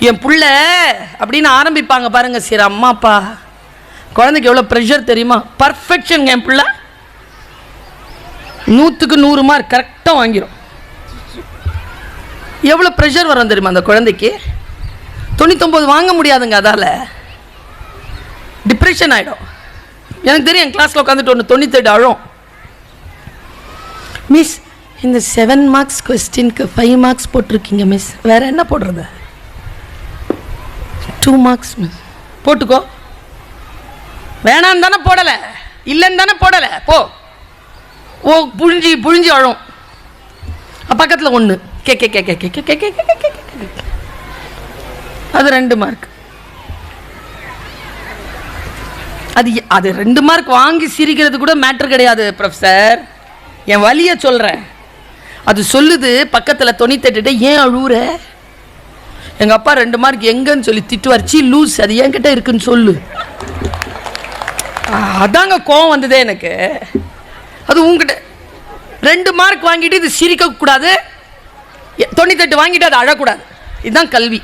என் புள்ள அப்படின்னு ஆரம்பிப்பாங்க பாருங்க. சரி அம்மா அப்பா குழந்தைக்கு எவ்வளோ ப்ரெஷர் தெரியுமா? பர்ஃபெக்ஷன். என் பிள்ளை 100க்கு 100 மார்க் கரெக்டாக வாங்கிடும். எவ்வளோ ப்ரெஷர் வரும் தெரியுமா அந்த குழந்தைக்கு? 99 வாங்க முடியாதுங்க. அதால் டிப்ரெஷன் ஆகிடும். எனக்கு தெரியும், என் கிளாஸில் உட்காந்துட்டு ஒன்று 98 அழும். மிஸ் இந்த 7 மார்க்ஸ் கொஸ்டினுக்கு 5 மார்க்ஸ் போட்டிருக்கீங்க மிஸ், வேறு என்ன போடுறது? 2 மார்க்ஸ் மிஸ். போட்டுக்கோ. வேணான்னு தானே போடலை, இல்லைன்னு தானே போடலை, போ. ஓ புழிஞ்சி புழிஞ்சி அழும். பக்கத்தில் ஒன்று K K K K K K K K அது 2 மார்க். அது 2 மார்க் வாங்கி சிரிக்கிறது கூட மேட்ரு கிடையாது ப்ரொஃபஸர். என் வலியை சொல்கிறேன். அது சொல்லுது பக்கத்தில் 98 ஏன் அழுவுற? எங்கள் அப்பா 2 மார்க் எங்கன்னு சொல்லி திட்டுவார். சி லூஸ், அது என்கிட்ட இருக்குன்னு சொல்லு. அதாங்க கோவம் வந்ததே எனக்கு. அது உங்ககிட்ட 2 மார்க் வாங்கிட்டு இது சிரிக்கக்கூடாது, 98 வாங்கிட்டு அது அழக்கூடாது. இதுதான் கல்வி.